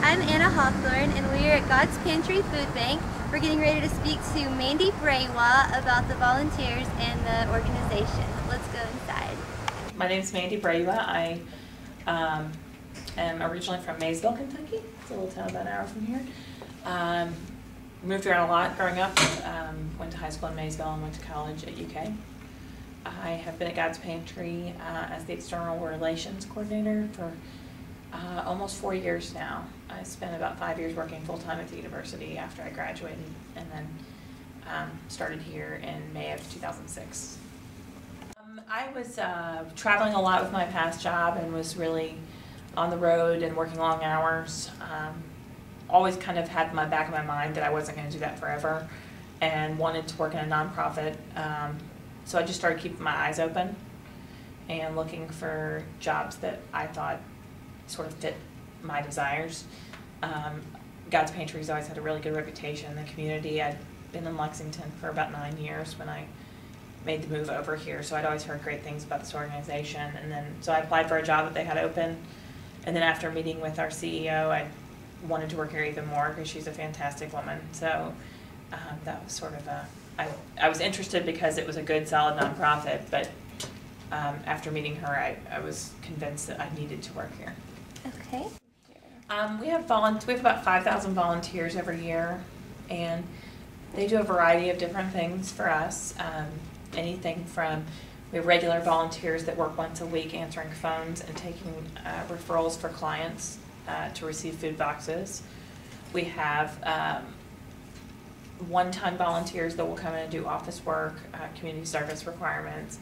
I'm Anna Hawthorne, and we are at God's Pantry Food Bank. We're getting ready to speak to Mandy Braywa about the volunteers and the organization. Let's go inside. My name is Mandy Braywa. I am originally from Maysville, Kentucky. It's a little town about an hour from here. Moved around a lot growing up. Went to high school in Maysville and went to college at UK. I have been at God's Pantry as the External Relations Coordinator for almost 4 years now. I spent about 5 years working full-time at the university after I graduated, and then started here in May of 2006. I was traveling a lot with my past job and was really on the road and working long hours. Always kind of had in my back of my mind that I wasn't going to do that forever and wanted to work in a nonprofit. So I just started keeping my eyes open and looking for jobs that I thought sort of fit my desires. God's Pantry's always had a really good reputation in the community. I'd been in Lexington for about 9 years when I made the move over here, so I'd always heard great things about this organization. And then, so I applied for a job that they had open, and then after meeting with our CEO, I wanted to work here even more because she's a fantastic woman. So that was sort of I was interested because it was a good, solid nonprofit, but after meeting her, I was convinced that I needed to work here. Okay. We have about 5,000 volunteers every year, and they do a variety of different things for us. Anything from, we have regular volunteers that work once a week answering phones and taking referrals for clients to receive food boxes. We have one-time volunteers that will come in and do office work, community service requirements.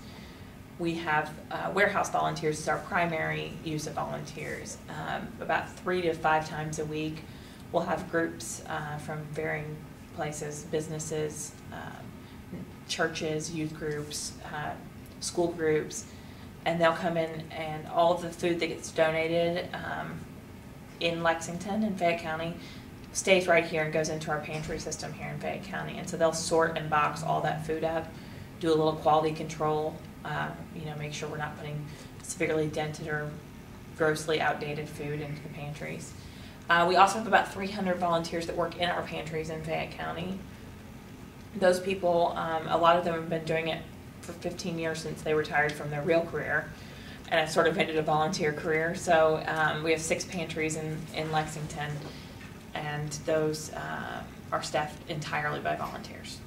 We have warehouse volunteers as our primary use of volunteers. About 3 to 5 times a week, we'll have groups from varying places, businesses, churches, youth groups, school groups, and they'll come in, and all of the food that gets donated in Lexington and Fayette County stays right here and goes into our pantry system here in Fayette County. And so they'll sort and box all that food up, do a little quality control, make sure we're not putting severely dented or grossly outdated food into the pantries. We also have about 300 volunteers that work in our pantries in Fayette County. Those people, a lot of them have been doing it for 15 years since they retired from their real career, and I've sort of made it a volunteer career. So we have 6 pantries in Lexington, and those are staffed entirely by volunteers.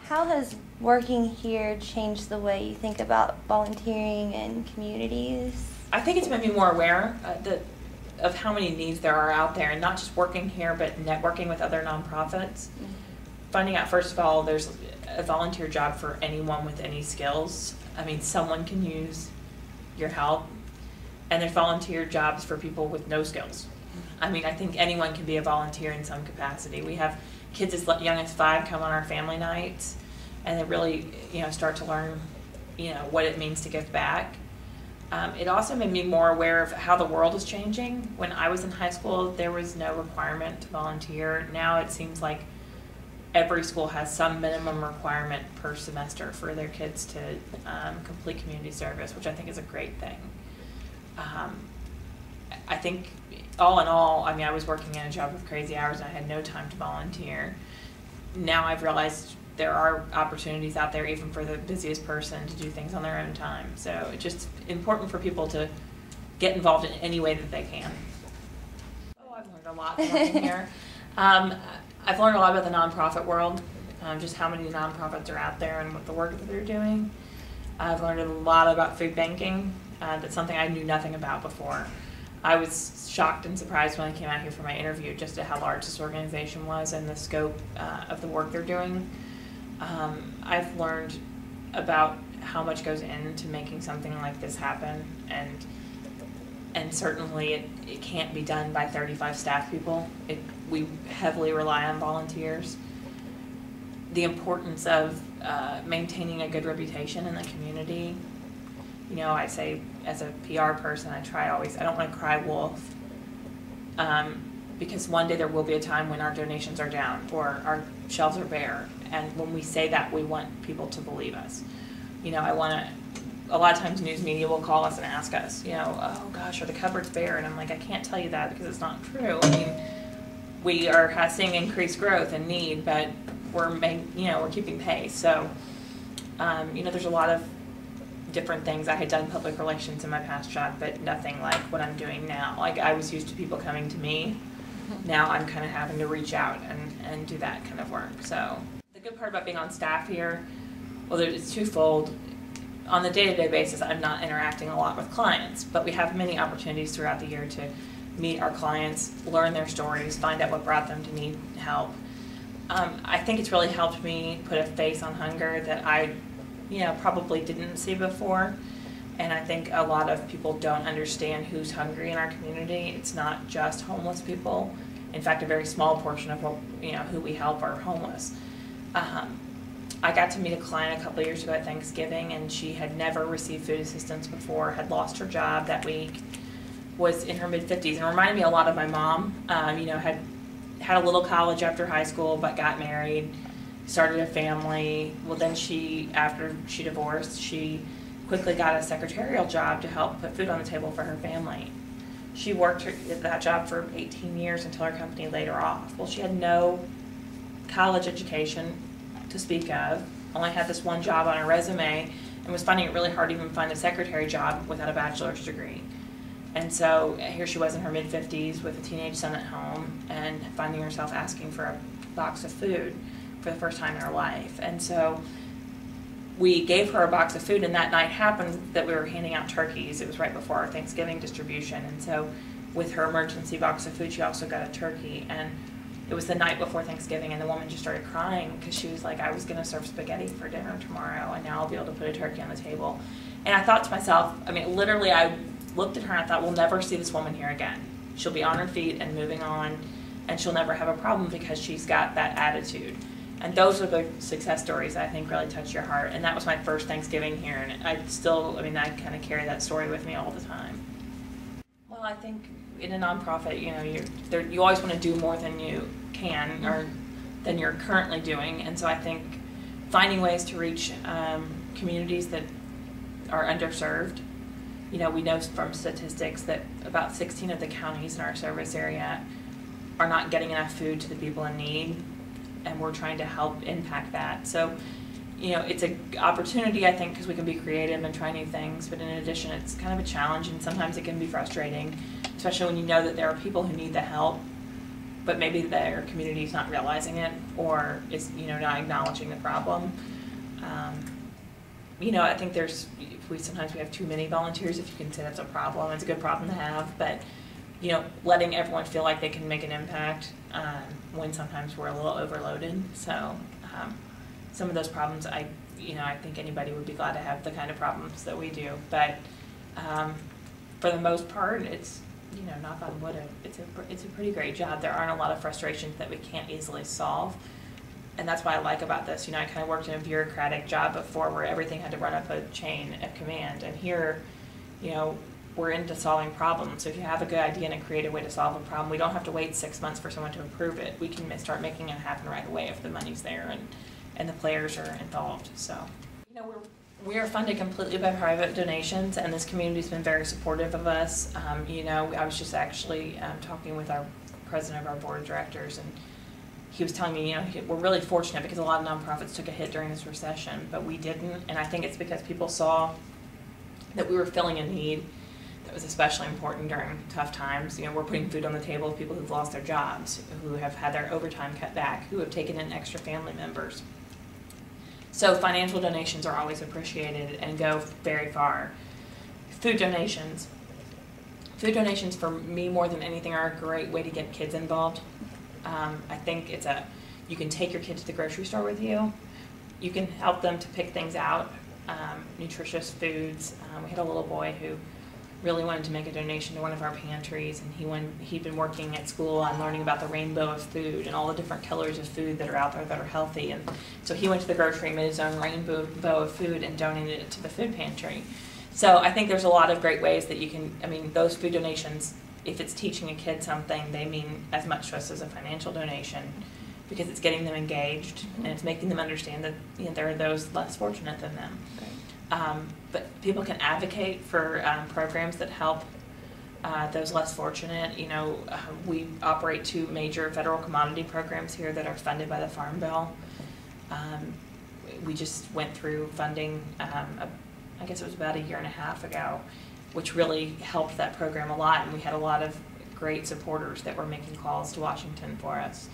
How has working here changed the way you think about volunteering and communities? I think it's made me more aware of how many needs there are out there, and not just working here, but networking with other nonprofits. Mm-hmm. Finding out, first of all, there's a volunteer job for anyone with any skills. I mean, someone can use your help, and there's volunteer jobs for people with no skills. I mean, I think anyone can be a volunteer in some capacity. We have kids as young as 5 come on our family nights, and they really, start to learn, what it means to give back. It also made me more aware of how the world is changing. When I was in high school, there was no requirement to volunteer. Now it seems like every school has some minimum requirement per semester for their kids to complete community service, which I think is a great thing. I think all in all, I was working in a job with crazy hours and I had no time to volunteer. Now I've realized there are opportunities out there even for the busiest person to do things on their own time. So it's just important for people to get involved in any way that they can. Oh, I've learned a lot from working here. I've learned a lot about the nonprofit world, just how many nonprofits are out there and what the work that they're doing. I've learned a lot about food banking. That's something I knew nothing about before. I was shocked and surprised when I came out here for my interview just at how large this organization was and the scope of the work they're doing. I've learned about how much goes into making something like this happen, and certainly it can't be done by 35 staff people. We heavily rely on volunteers. The importance of maintaining a good reputation in the community. I say as a PR person, I don't want to cry wolf, because one day there will be a time when our donations are down or our shelves are bare, and when we say that, we want people to believe us. I want to a lot of times news media will call us and ask us, oh gosh, are the cupboards bare? And I'm like, I can't tell you that because it's not true. I mean, we are seeing increased growth and need, but we're keeping pace. So, there's a lot of different things. I had done public relations in my past job, but nothing like what I'm doing now. Like, I was used to people coming to me. Now I'm kind of having to reach out and do that kind of work. So the good part about being on staff here, well, it's twofold. On the day-to-day basis, I'm not interacting a lot with clients, but we have many opportunities throughout the year to meet our clients, learn their stories, find out what brought them to need help. I think it's really helped me put a face on hunger that I probably didn't see before. And I think a lot of people don't understand who's hungry in our community. It's not just homeless people. In fact, a very small portion of who we help are homeless. I got to meet a client a couple of years ago at Thanksgiving, and she had never received food assistance before, had lost her job that week, was in her mid-50s, and reminded me a lot of my mom. Had a little college after high school, but got married, started a family. Well, then after she divorced, she quickly got a secretarial job to help put food on the table for her family. She worked at that job for 18 years until her company laid her off. Well, she had no college education to speak of, only had this one job on her resume, and was finding it really hard to even find a secretary job without a bachelor's degree. And so here she was in her mid-50s with a teenage son at home and finding herself asking for a box of food for the first time in her life. And so we gave her a box of food, and that night happened that we were handing out turkeys. It was right before our Thanksgiving distribution. And so with her emergency box of food, she also got a turkey. And it was the night before Thanksgiving, and the woman just started crying because she was like, I was going to serve spaghetti for dinner tomorrow, and now I'll be able to put a turkey on the table. And I thought to myself, literally I looked at her and I thought, we'll never see this woman here again. She'll be on her feet and moving on, and she'll never have a problem because she's got that attitude. And those are the success stories that I think really touch your heart. And that was my first Thanksgiving here, and I kind of carry that story with me all the time. Well, I think in a nonprofit, you always want to do more than you can or than you're currently doing. And so I think finding ways to reach communities that are underserved. We know from statistics that about 16 of the counties in our service area are not getting enough food to the people in need, and we're trying to help impact that. So, it's an opportunity, I think, because we can be creative and try new things, but in addition, it's kind of a challenge, and sometimes it can be frustrating, especially when you know that there are people who need the help, but maybe their community is not realizing it or is, not acknowledging the problem. I think sometimes we have too many volunteers, if you can say that's a problem. It's a good problem to have, but letting everyone feel like they can make an impact when sometimes we're a little overloaded. So some of those problems, I think anybody would be glad to have the kind of problems that we do. But for the most part, it's knock on wood, it's a pretty great job. There aren't a lot of frustrations that we can't easily solve. And that's what I like about this. I kind of worked in a bureaucratic job before where everything had to run up a chain of command. And here, we're into solving problems. So if you have a good idea and a creative way to solve a problem, we don't have to wait 6 months for someone to approve it. We can start making it happen right away if the money's there and the players are involved. So, we are funded completely by private donations, and this community's been very supportive of us. I was just actually talking with our president of our board of directors, and he was telling me, we're really fortunate because a lot of nonprofits took a hit during this recession, but we didn't. And I think it's because people saw that we were filling a need that was especially important during tough times. We're putting food on the table of people who've lost their jobs, who have had their overtime cut back, who have taken in extra family members. So financial donations are always appreciated and go very far. Food donations. Food donations for me more than anything are a great way to get kids involved. I think you can take your kid to the grocery store with you. You can help them to pick things out, nutritious foods. We had a little boy who really wanted to make a donation to one of our pantries, and he'd been working at school on learning about the rainbow of food and all the different colors of food that are out there that are healthy. And so he went to the grocery and made his own rainbow of food and donated it to the food pantry. So I think there's a lot of great ways that you can, those food donations, if it's teaching a kid something, they mean as much to us as a financial donation, because it's getting them engaged and it's making them understand that there are those less fortunate than them. but people can advocate for programs that help those less fortunate. You know, we operate 2 major federal commodity programs here that are funded by the Farm Bill. We just went through funding, I guess it was about 1.5 years ago, which really helped that program a lot, and we had a lot of great supporters that were making calls to Washington for us.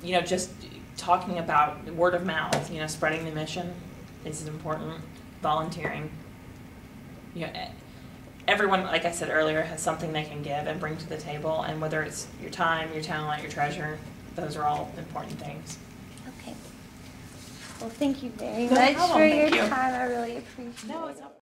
You know, just talking about word of mouth, you know, spreading the mission is important. Volunteering, you know, everyone, like I said earlier, has something they can give and bring to the table, and whether it's your time, your talent, your treasure, those are all important things. Okay. Well, thank you very No much problem. for your Thank you. time. I really appreciate it. No, it's not.